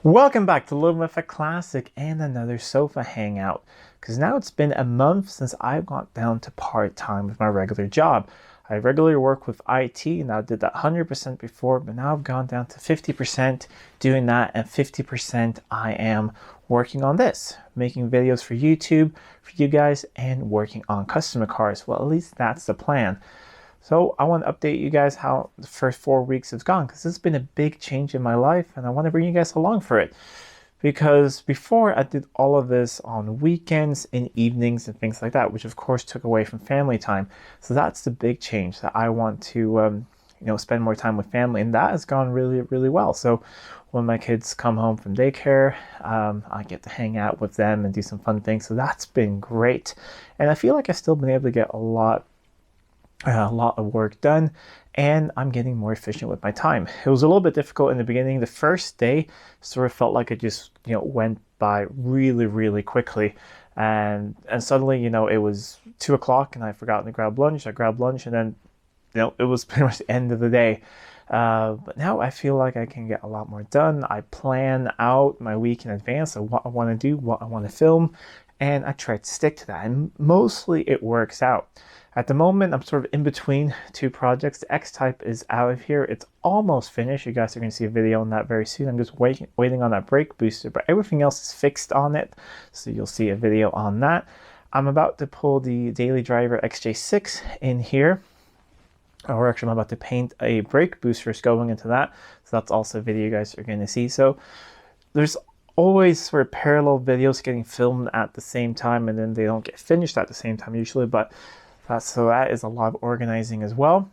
Welcome back to Living with a Classic and another sofa hangout. Because now it's been a month since I've gone down to part-time with my regular job. I regularly work with IT and I did that 100% before, but now I've gone down to 50% doing that, and 50% I am working on this, making videos for YouTube for you guys and working on customer cars. Well, at least that's the plan. So I want to update you guys how the first 4 weeks have gone, because it's been a big change in my life and I want to bring you guys along for it. Because before I did all of this on weekends and evenings and things like that, which of course took away from family time. So that's the big change, that I want to spend more time with family, and that has gone really, really well. So when my kids come home from daycare, I get to hang out with them and do some fun things. So that's been great. And I feel like I've still been able to get a lot of work done, and I'm getting more efficient with my time. It was a little bit difficult in the beginning. The first day sort of felt like it just went by really, really quickly, and suddenly it was 2 o'clock and I forgot to grab lunch. I grabbed lunch and then it was pretty much the end of the day. But now I feel like I can get a lot more done. I plan out my week in advance of what I want to do, what I want to film, and I try to stick to that, and mostly it works out. At the moment, I'm sort of in between two projects. The X-Type is out of here. It's almost finished. You guys are going to see a video on that very soon. I'm just waiting on that brake booster, but everything else is fixed on it, so you'll see a video on that. I'm about to pull the Daily Driver XJ6 in here. Or actually, I'm about to paint a brake booster going into that. So that's also a video you guys are going to see. So there's always sort of parallel videos getting filmed at the same time, and then they don't get finished at the same time usually, but that is a lot of organizing as well.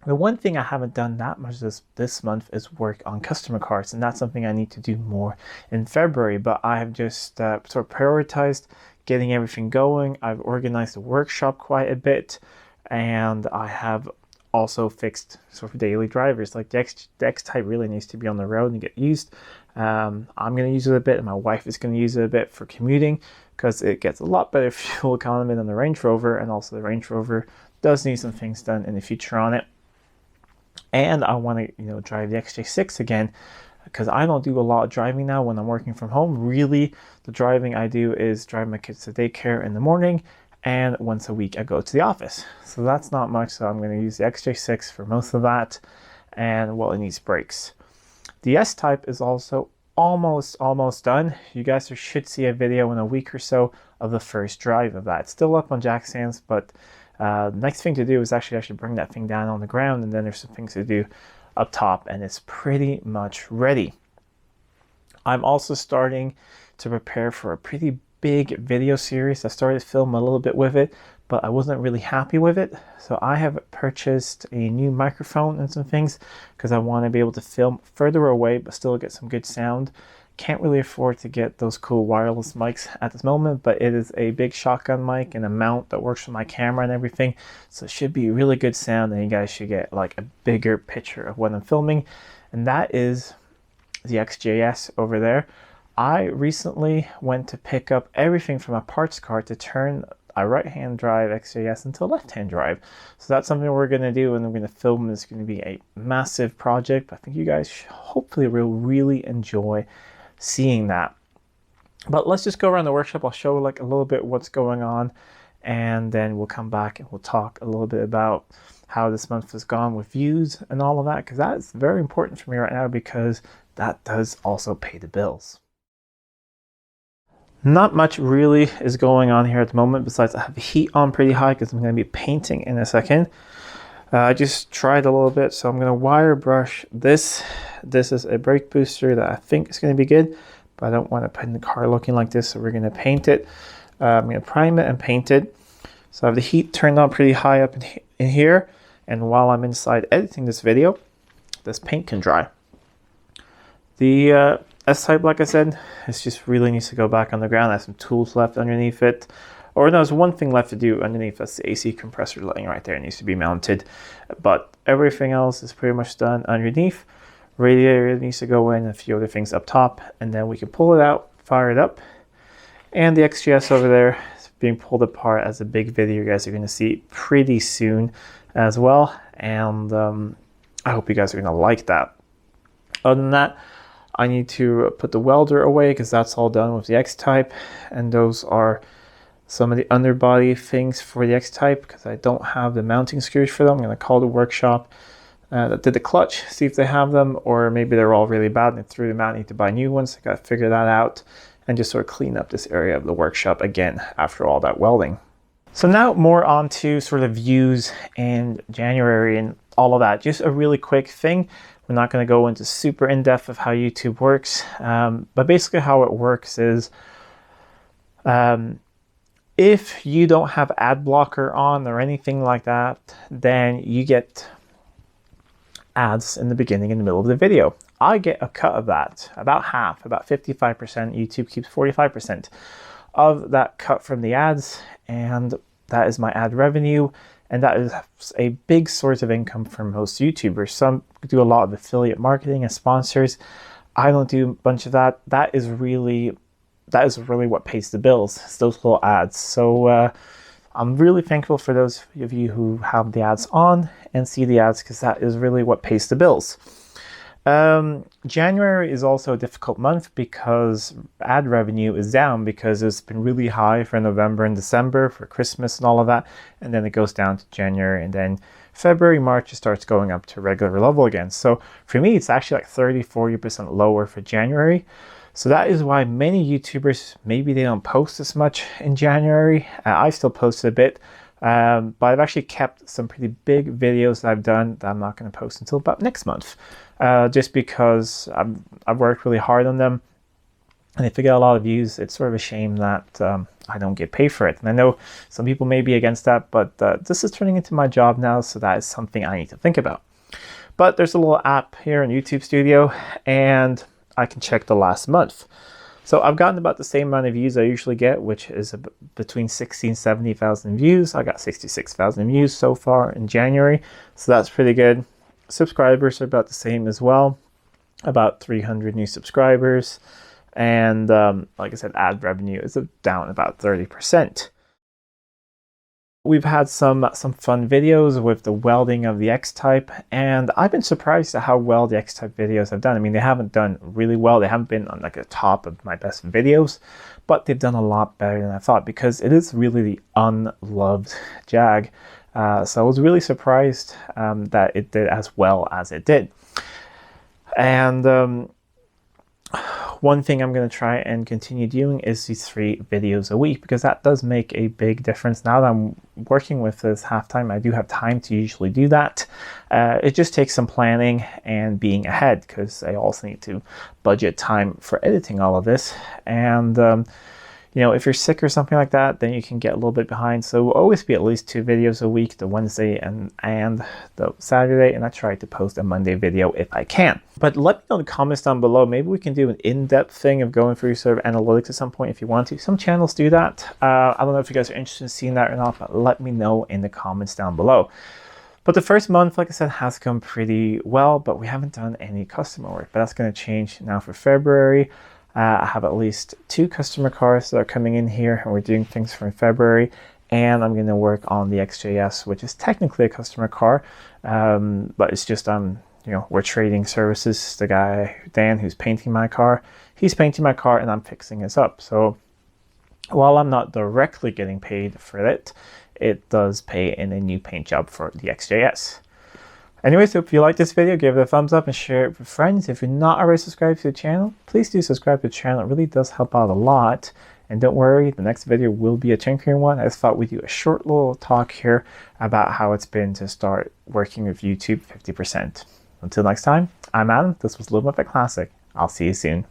The one thing I haven't done that much this month is work on customer cars, and that's something I need to do more in February, but I have just sort of prioritized getting everything going. I've organized the workshop quite a bit, and I have also fixed sort of daily drivers. Like the X-Type really needs to be on the road and get used. I'm going to use it a bit, and my wife is going to use it a bit for commuting, because it gets a lot better fuel economy than the Range Rover, and also the Range Rover does need some things done in the future on it. And I want to drive the XJ6 again, because I don't do a lot of driving now when I'm working from home. Really, the driving I do is drive my kids to daycare in the morning, and once a week I go to the office. So that's not much, so I'm going to use the XJ6 for most of that, and well, it needs brakes. The S-Type is also almost done. You guys should see a video in a week or so of the first drive of that. It's still up on jack stands, but the next thing to do is actually bring that thing down on the ground, and then there's some things to do up top, and it's pretty much ready. I'm also starting to prepare for a pretty big video series. I started filming a little bit with it, but I wasn't really happy with it. So I have purchased a new microphone and some things, because I want to be able to film further away but still get some good sound. Can't really afford to get those cool wireless mics at this moment, but it is a big shotgun mic and a mount that works for my camera and everything. So it should be really good sound, and you guys should get like a bigger picture of what I'm filming. And that is the XJS over there. I recently went to pick up everything from a parts car to turn a right-hand drive XJS into a left-hand drive. So that's something we're going to do, and I'm going to film. It's going to be a massive project. I think you guys hopefully will really enjoy seeing that. But let's just go around the workshop. I'll show like a little bit what's going on, and then we'll come back and we'll talk a little bit about how this month has gone with views and all of that, because that is very important for me right now, because that does also pay the bills. Not much really is going on here at the moment, besides I have the heat on pretty high because I'm going to be painting in a second. I just tried a little bit, so I'm going to wire brush this. This is a brake booster that I think is going to be good, but I don't want to put in the car looking like this, so we're going to paint it. I'm going to prime it and paint it. So I have the heat turned on pretty high up in here, and while I'm inside editing this video, this paint can dry. The S-Type, like I said, it just really needs to go back on the ground. I have some tools left underneath it. Or no, there's one thing left to do underneath. That's the AC compressor laying right there. It needs to be mounted. But everything else is pretty much done underneath. Radiator needs to go in, a few other things up top. And then we can pull it out, fire it up. And the XGS over there is being pulled apart as a big video you guys are going to see pretty soon as well. And I hope you guys are going to like that. Other than that, I need to put the welder away because that's all done with the X-Type, and those are some of the underbody things for the X-Type because I don't have the mounting screws for them. I'm going to call the workshop that did the clutch, see if they have them, or maybe they're all really bad and they threw them out. I need to buy new ones. I got to figure that out and just sort of clean up this area of the workshop again after all that welding. So now more on to sort of views in January and all of that. Just a really quick thing. We're not going to go into super in-depth of how YouTube works, but basically how it works is if you don't have ad blocker on or anything like that, then you get ads in the beginning and the middle of the video. I get a cut of that, about half, about 55%. YouTube keeps 45% of that cut from the ads, and that is my ad revenue, and that is a big source of income for most YouTubers. Some do a lot of affiliate marketing and sponsors. I don't do a bunch of that. That is really what pays the bills. It's those little ads. So I'm really thankful for those of you who have the ads on and see the ads, because that is really what pays the bills. January is also a difficult month because ad revenue is down because it's been really high for November and December for Christmas and all of that, and then it goes down to January, and then February, March, it starts going up to regular level again. So for me, it's actually like 30-40% lower for January. So that is why many YouTubers, maybe they don't post as much in January. I still post a bit, but I've actually kept some pretty big videos that I've done that I'm not going to post until about next month, just because I've worked really hard on them. And if they get a lot of views, it's sort of a shame that I don't get paid for it. And I know some people may be against that, but this is turning into my job now, so that is something I need to think about. But there's a little app here in YouTube Studio, and I can check the last month. So I've gotten about the same amount of views I usually get, which is between 60 and 70,000 views. I got 66,000 views so far in January, so that's pretty good. Subscribers are about the same as well, about 300 new subscribers. And like I said, ad revenue is down about 30%. We've had some fun videos with the welding of the X-Type, and I've been surprised at how well the X-Type videos have done. I mean, they haven't done really well. They haven't been on like the top of my best videos, but they've done a lot better than I thought because it is really the unloved Jag. So I was really surprised that it did as well as it did. And one thing I'm going to try and continue doing is these 3 videos a week, because that does make a big difference. Now that I'm working with this half-time, I do have time to usually do that. It just takes some planning and being ahead, because I also need to budget time for editing all of this. And you know, if you're sick or something like that, then you can get a little bit behind. So we'll always be at least 2 videos a week, the Wednesday and the Saturday, and I try to post a Monday video if I can. But let me know in the comments down below. Maybe we can do an in-depth thing of going through sort of analytics at some point if you want to. Some channels do that. I don't know if you guys are interested in seeing that or not, but let me know in the comments down below. But the first month, like I said, has come pretty well, but we haven't done any customer work. But that's going to change now for February. I have at least 2 customer cars that are coming in here, and we're doing things from February. And I'm going to work on the XJS, which is technically a customer car, but it's just you know, we're trading services. The guy Dan, who's painting my car, he's painting my car, and I'm fixing this up. So while I'm not directly getting paid for it, it does pay in a new paint job for the XJS. Anyways, if you like this video, give it a thumbs up and share it with friends. If you're not already subscribed to the channel, please do subscribe to the channel. It really does help out a lot. And don't worry, the next video will be a tinkering one. I just thought we'd do a short little talk here about how it's been to start working with YouTube 50%. Until next time, I'm Adam. This was Living with a Classic. I'll see you soon.